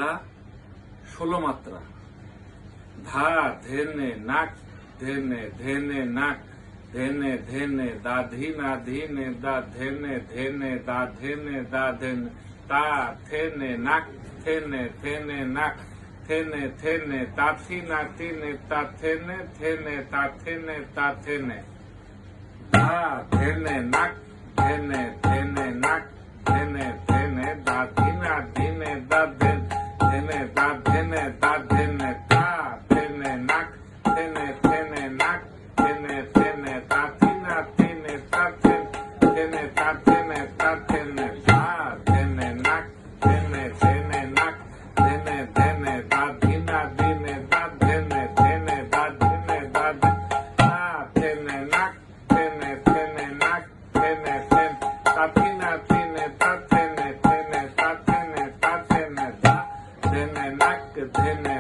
বাংলা 16 মাত্রা। ধা ধেনে নাক ধেনে ধেনে নাক ধেনে ধেনে দা ধীনা ধীনে দা ধেনে ধেনে দা ধেনে দা ধেনে তা থেনে নাক থেনে থেনে নাক থেনে থেনে তা থিনা থিনে তা থেনে থেনে তা থেনে তা থেনে দা ধেনে নাক ধেনে ধেনে নাক ধেনে ধেনে দা ধীনা ধীনে দা ধেনে দা ধেনে দা ধেনে তা থেনে নাক থেনে থেনে নাক থেনে থেনে তা থিনা থিনে তা থেনে তা থেনে তা থেনে দা ধেনে নাক থেনে থেনে নাক ধেনে ধেনে দা ধীনা ধীনে দা ধেনে ধেনে দা ধেনে দা তা থেনে নাক থেনে থেনে নাক থেনে থেনে তা থিনা থিনে তা থেনে থেনে তা থেনে তা থেনে দা ধেনে নাক ধেনে